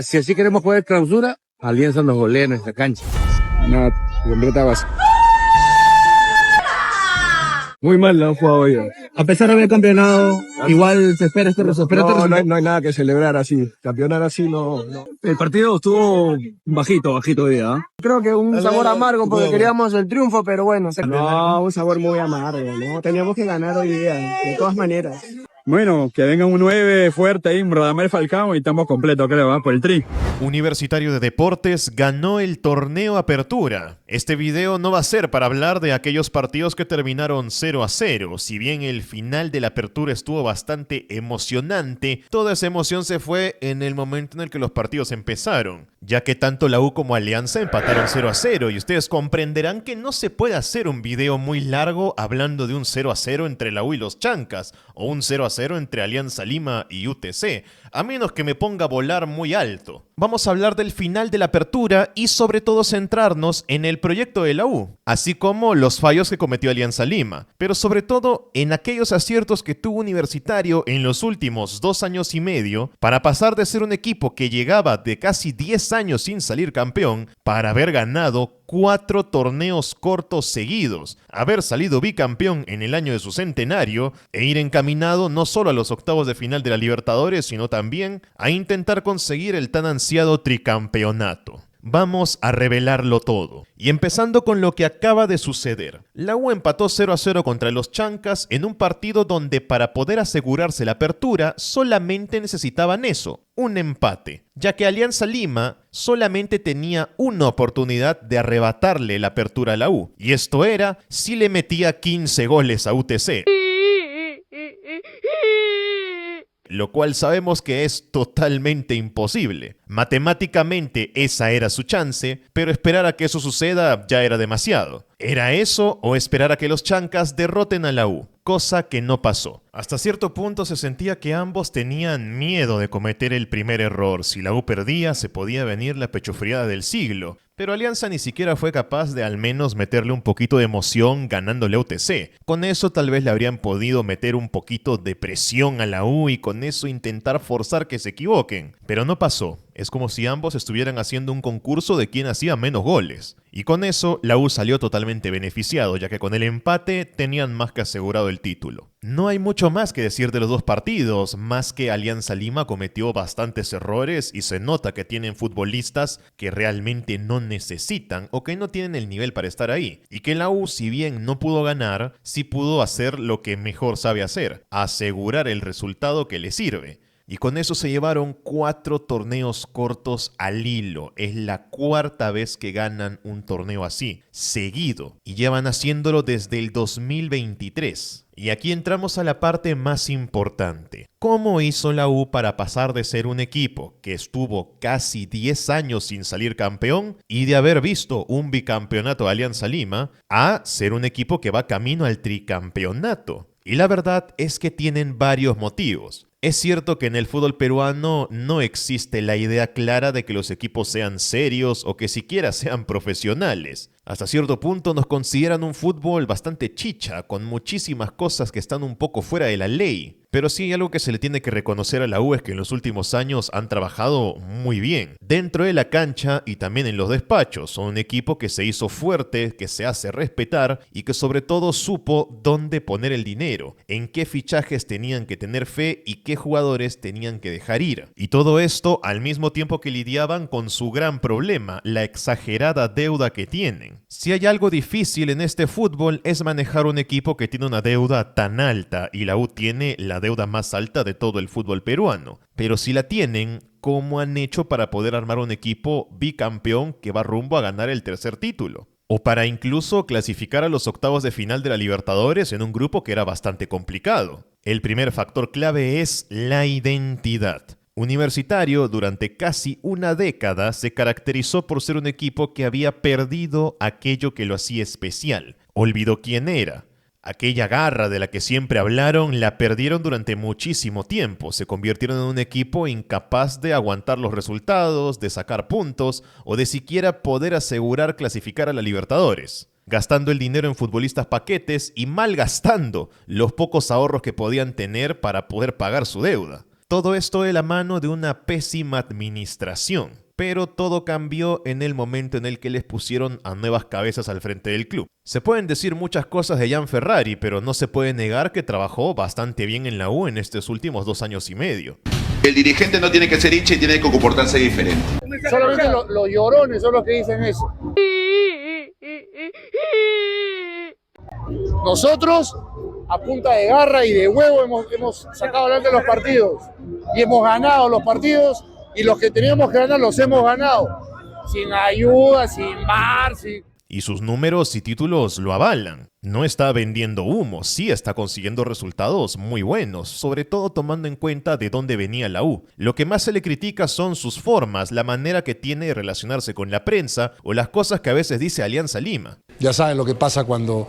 Si así queremos jugar clausura, Alianza nos golea en nuestra cancha. Una completa base. Muy mal lo han jugado hoy. A pesar de haber campeonado, igual se espera este resultado. No hay nada que celebrar así. Campeonar así no. El partido estuvo bajito hoy día. Creo que un sabor amargo porque queríamos el triunfo, pero bueno. No, un sabor muy amargo, ¿no? Teníamos que ganar hoy día, de todas maneras. Bueno, que venga un 9 fuerte ahí, Radamel Falcao, y estamos completos, creo, por el tri. Universitario de Deportes ganó el torneo Apertura. Este video no va a ser para hablar de aquellos partidos que terminaron 0-0. Si bien el final de la Apertura estuvo bastante emocionante, toda esa emoción se fue en el momento en el que los partidos empezaron, ya que tanto la U como Alianza empataron 0-0 y ustedes comprenderán que no se puede hacer un video muy largo hablando de un 0-0 entre la U y los Chancas o un 0-0 entre Alianza Lima y UTC, a menos que me ponga a volar muy alto. Vamos a hablar del final de la Apertura y sobre todo centrarnos en el proyecto de la U, así como los fallos que cometió Alianza Lima, pero sobre todo en aquellos aciertos que tuvo Universitario en los últimos 2 años y medio para pasar de ser un equipo que llegaba de casi 10 años sin salir campeón para haber ganado 4 torneos cortos seguidos, haber salido bicampeón en el año de su centenario e ir encaminado no solo a los octavos de final de la Libertadores, sino también a intentar conseguir el tan ansiado tricampeonato. Vamos a revelarlo todo. Y empezando con lo que acaba de suceder. La U empató 0-0 contra los Chancas en un partido donde para poder asegurarse la apertura solamente necesitaban eso, un empate, ya que Alianza Lima solamente tenía una oportunidad de arrebatarle la apertura a la U, y esto era si le metía 15 goles a UTC. Lo cual sabemos que es totalmente imposible. Matemáticamente esa era su chance, pero esperar a que eso suceda ya era demasiado. ¿Era eso o esperar a que los Chancas derroten a la U? Cosa que no pasó. Hasta cierto punto se sentía que ambos tenían miedo de cometer el primer error. Si la U perdía, se podía venir la pechofriada del siglo. Pero Alianza ni siquiera fue capaz de al menos meterle un poquito de emoción ganándole a UTC. Con eso tal vez le habrían podido meter un poquito de presión a la U y con eso intentar forzar que se equivoquen. Pero no pasó. Es como si ambos estuvieran haciendo un concurso de quién hacía menos goles. Y con eso, la U salió totalmente beneficiado, ya que con el empate tenían más que asegurado el título. No hay mucho más que decir de los dos partidos, más que Alianza Lima cometió bastantes errores y se nota que tienen futbolistas que realmente no necesitan o que no tienen el nivel para estar ahí. Y que la U, si bien no pudo ganar, sí pudo hacer lo que mejor sabe hacer, asegurar el resultado que le sirve. Y con eso se llevaron 4 torneos cortos al hilo. Es la 4ª vez que ganan un torneo así, seguido. Y llevan haciéndolo desde el 2023. Y aquí entramos a la parte más importante. ¿Cómo hizo la U para pasar de ser un equipo que estuvo casi 10 años sin salir campeón y de haber visto un bicampeonato de Alianza Lima a ser un equipo que va camino al tricampeonato? Y la verdad es que tienen varios motivos. Es cierto que en el fútbol peruano no existe la idea clara de que los equipos sean serios o que siquiera sean profesionales. Hasta cierto punto nos consideran un fútbol bastante chicha, con muchísimas cosas que están un poco fuera de la ley. Pero sí hay algo que se le tiene que reconocer a la U es que en los últimos años han trabajado muy bien. Dentro de la cancha y también en los despachos. Son un equipo que se hizo fuerte, que se hace respetar y que sobre todo supo dónde poner el dinero, en qué fichajes tenían que tener fe y qué jugadores tenían que dejar ir. Y todo esto al mismo tiempo que lidiaban con su gran problema, la exagerada deuda que tienen. Si hay algo difícil en este fútbol es manejar un equipo que tiene una deuda tan alta y la U tiene la deuda más alta de todo el fútbol peruano. Pero si la tienen, ¿cómo han hecho para poder armar un equipo bicampeón que va rumbo a ganar el 3er título? O para incluso clasificar a los octavos de final de la Libertadores en un grupo que era bastante complicado. El primer factor clave es la identidad. Universitario durante casi una década se caracterizó por ser un equipo que había perdido aquello que lo hacía especial. Olvidó quién era. Aquella garra de la que siempre hablaron la perdieron durante muchísimo tiempo. Se convirtieron en un equipo incapaz de aguantar los resultados, de sacar puntos o de siquiera poder asegurar clasificar a la Libertadores. Gastando el dinero en futbolistas paquetes y malgastando los pocos ahorros que podían tener para poder pagar su deuda. Todo esto de la mano de una pésima administración. Pero todo cambió en el momento en el que les pusieron a nuevas cabezas al frente del club. Se pueden decir muchas cosas de Gianferrari, pero no se puede negar que trabajó bastante bien en la U en estos últimos 2 años y medio. El dirigente no tiene que ser hincha y tiene que comportarse diferente. Solamente los llorones son los que dicen eso. Nosotros, a punta de garra y de huevo, hemos sacado adelante los partidos. Y hemos ganado los partidos. Y los que teníamos que ganar los hemos ganado. Sin ayuda, sin bar, sin... Y sus números y títulos lo avalan. No está vendiendo humo, sí está consiguiendo resultados muy buenos, sobre todo tomando en cuenta de dónde venía la U. Lo que más se le critica son sus formas, la manera que tiene de relacionarse con la prensa o las cosas que a veces dice Alianza Lima. Ya saben lo que pasa cuando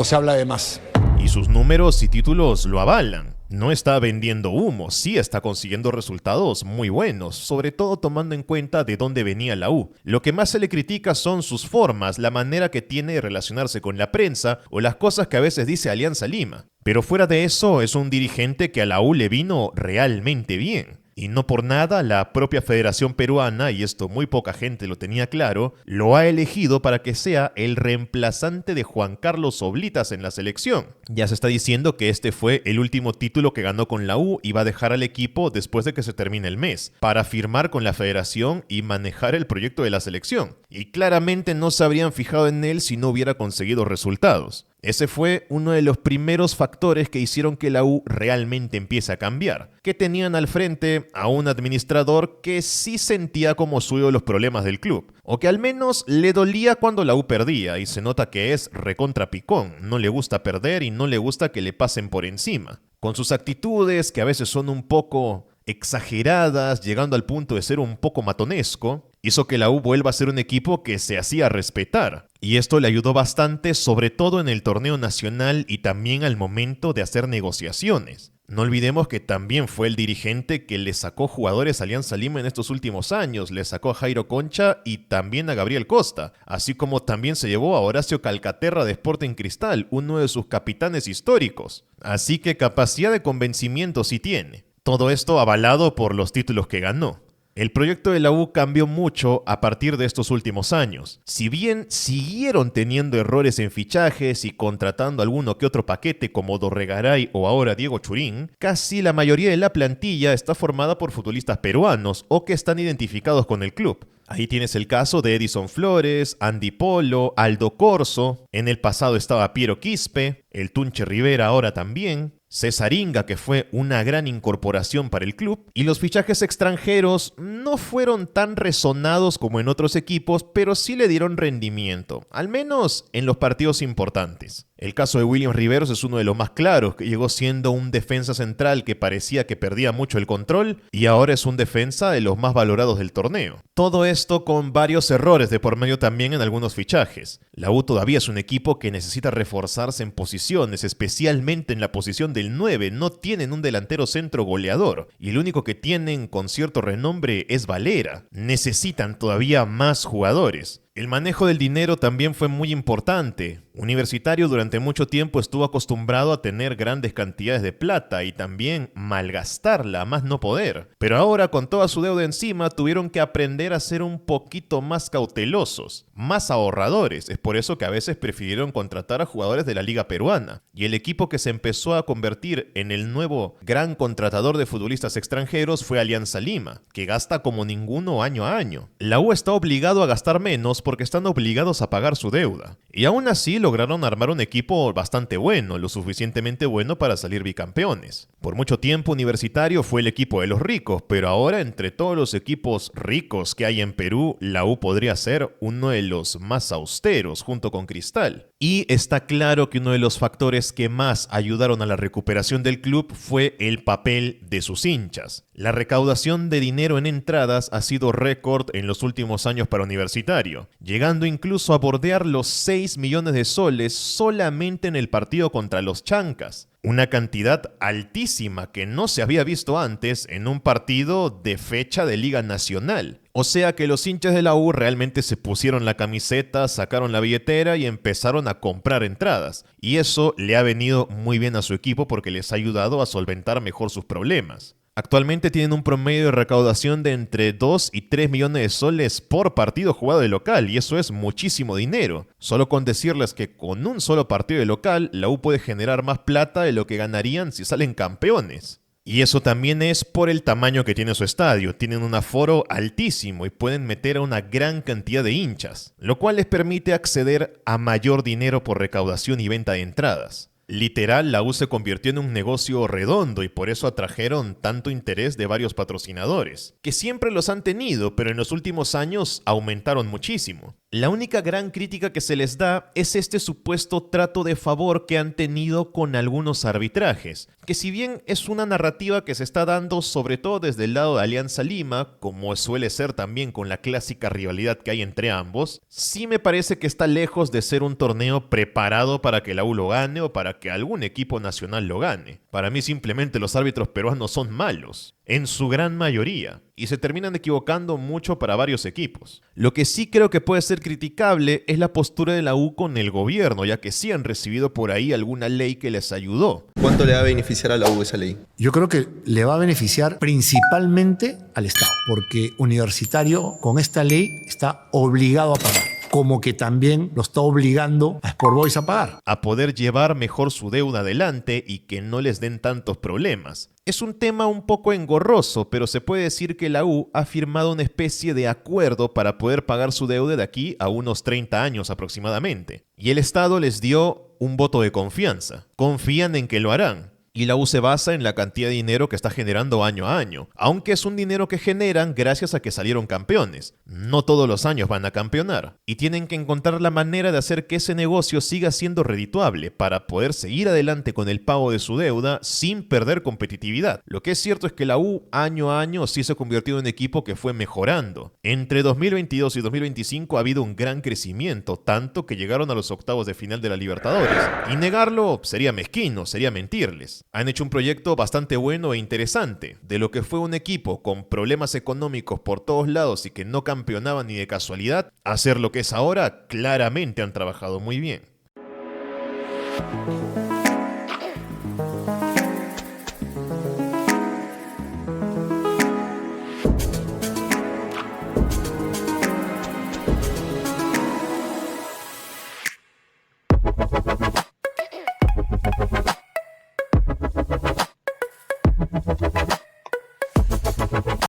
se habla de más. Y sus números y títulos lo avalan. No está vendiendo humo, sí está consiguiendo resultados muy buenos, sobre todo tomando en cuenta de dónde venía la U. Lo que más se le critica son sus formas, la manera que tiene de relacionarse con la prensa o las cosas que a veces dice Alianza Lima. Pero fuera de eso, es un dirigente que a la U le vino realmente bien. Y no por nada, la propia Federación Peruana, y esto muy poca gente lo tenía claro, lo ha elegido para que sea el reemplazante de Juan Carlos Oblitas en la selección. Ya se está diciendo que este fue el último título que ganó con la U y va a dejar al equipo después de que se termine el mes, para firmar con la Federación y manejar el proyecto de la selección. Y claramente no se habrían fijado en él si no hubiera conseguido resultados. Ese fue uno de los primeros factores que hicieron que la U realmente empiece a cambiar, que tenían al frente a un administrador que sí sentía como suyo los problemas del club, o que al menos le dolía cuando la U perdía, y se nota que es recontra picón, no le gusta perder y no le gusta que le pasen por encima. Con sus actitudes, que a veces son un poco exageradas, llegando al punto de ser un poco matonesco, hizo que la U vuelva a ser un equipo que se hacía respetar. Y esto le ayudó bastante, sobre todo en el torneo nacional y también al momento de hacer negociaciones. No olvidemos que también fue el dirigente que le sacó jugadores a Alianza Lima en estos últimos años. Le sacó a Jairo Concha y también a Gabriel Costa, así como también se llevó a Horacio Calcaterra de Sporting Cristal, uno de sus capitanes históricos. Así que capacidad de convencimiento sí tiene. Todo esto avalado por los títulos que ganó. El proyecto de la U cambió mucho a partir de estos últimos años. Si bien siguieron teniendo errores en fichajes y contratando alguno que otro paquete como Dorregaray o ahora Diego Churín, casi la mayoría de la plantilla está formada por futbolistas peruanos o que están identificados con el club. Ahí tienes el caso de Edison Flores, Andy Polo, Aldo Corso, en el pasado estaba Piero Quispe, el Tunche Rivera ahora también, César Inga, que fue una gran incorporación para el club, y los fichajes extranjeros no fueron tan resonados como en otros equipos, pero sí le dieron rendimiento, al menos en los partidos importantes. El caso de William Riveros es uno de los más claros, que llegó siendo un defensa central que parecía que perdía mucho el control y ahora es un defensa de los más valorados del torneo. Todo esto con varios errores de por medio también en algunos fichajes. La U todavía es un equipo que necesita reforzarse en posiciones, especialmente en la posición del 9. No tienen un delantero centro goleador y el único que tienen con cierto renombre es Valera. Necesitan todavía más jugadores. El manejo del dinero también fue muy importante. Universitario durante mucho tiempo estuvo acostumbrado a tener grandes cantidades de plata y también malgastarla a más no poder. Pero ahora con toda su deuda encima tuvieron que aprender a ser un poquito más cautelosos, más ahorradores. Es por eso que a veces prefirieron contratar a jugadores de la liga peruana. Y el equipo que se empezó a convertir en el nuevo gran contratador de futbolistas extranjeros fue Alianza Lima, que gasta como ninguno año a año. La U está obligado a gastar menos porque están obligados a pagar su deuda. Y aún así lograron armar un equipo bastante bueno, lo suficientemente bueno para salir bicampeones. Por mucho tiempo Universitario fue el equipo de los ricos, pero ahora entre todos los equipos ricos que hay en Perú, la U podría ser uno de los más austeros junto con Cristal. Y está claro que uno de los factores que más ayudaron a la recuperación del club fue el papel de sus hinchas. La recaudación de dinero en entradas ha sido récord en los últimos años para Universitario, llegando incluso a bordear los 6 millones de soles solamente en el partido contra los Chancas. Una cantidad altísima que no se había visto antes en un partido de fecha de Liga Nacional. O sea que los hinchas de la U realmente se pusieron la camiseta, sacaron la billetera y empezaron a comprar entradas. Y eso le ha venido muy bien a su equipo porque les ha ayudado a solventar mejor sus problemas. Actualmente tienen un promedio de recaudación de entre 2 y 3 millones de soles por partido jugado de local, y eso es muchísimo dinero. Solo con decirles que con un solo partido de local, la U puede generar más plata de lo que ganarían si salen campeones. Y eso también es por el tamaño que tiene su estadio. Tienen un aforo altísimo y pueden meter a una gran cantidad de hinchas, lo cual les permite acceder a mayor dinero por recaudación y venta de entradas. Literal, la U se convirtió en un negocio redondo y por eso atrajeron tanto interés de varios patrocinadores, que siempre los han tenido, pero en los últimos años aumentaron muchísimo. La única gran crítica que se les da es este supuesto trato de favor que han tenido con algunos arbitrajes, que si bien es una narrativa que se está dando sobre todo desde el lado de Alianza Lima, como suele ser también con la clásica rivalidad que hay entre ambos, sí me parece que está lejos de ser un torneo preparado para que la U lo gane o para que algún equipo nacional lo gane. Para mí simplemente los árbitros peruanos son malos, en su gran mayoría, y se terminan equivocando mucho para varios equipos. Lo que sí creo que puede ser criticable es la postura de la U con el gobierno, ya que sí han recibido por ahí alguna ley que les ayudó. ¿Cuánto le va a beneficiar a la U esa ley? Yo creo que le va a beneficiar principalmente al Estado, porque Universitario con esta ley está obligado a pagar, como que también lo está obligando a Sport Boys a pagar. A poder llevar mejor su deuda adelante y que no les den tantos problemas. Es un tema un poco engorroso, pero se puede decir que la U ha firmado una especie de acuerdo para poder pagar su deuda de aquí a unos 30 años aproximadamente. Y el Estado les dio un voto de confianza. Confían en que lo harán. Y la U se basa en la cantidad de dinero que está generando año a año, aunque es un dinero que generan gracias a que salieron campeones. No todos los años van a campeonar, y tienen que encontrar la manera de hacer que ese negocio siga siendo redituable para poder seguir adelante con el pago de su deuda sin perder competitividad. Lo que es cierto es que la U año a año sí se ha convertido en un equipo que fue mejorando. Entre 2022 y 2025 ha habido un gran crecimiento, tanto que llegaron a los octavos de final de la Libertadores. Y negarlo sería mezquino, sería mentirles. Han hecho un proyecto bastante bueno e interesante. De lo que fue un equipo con problemas económicos por todos lados y que no campeonaba ni de casualidad, a ser lo que es ahora, claramente han trabajado muy bien.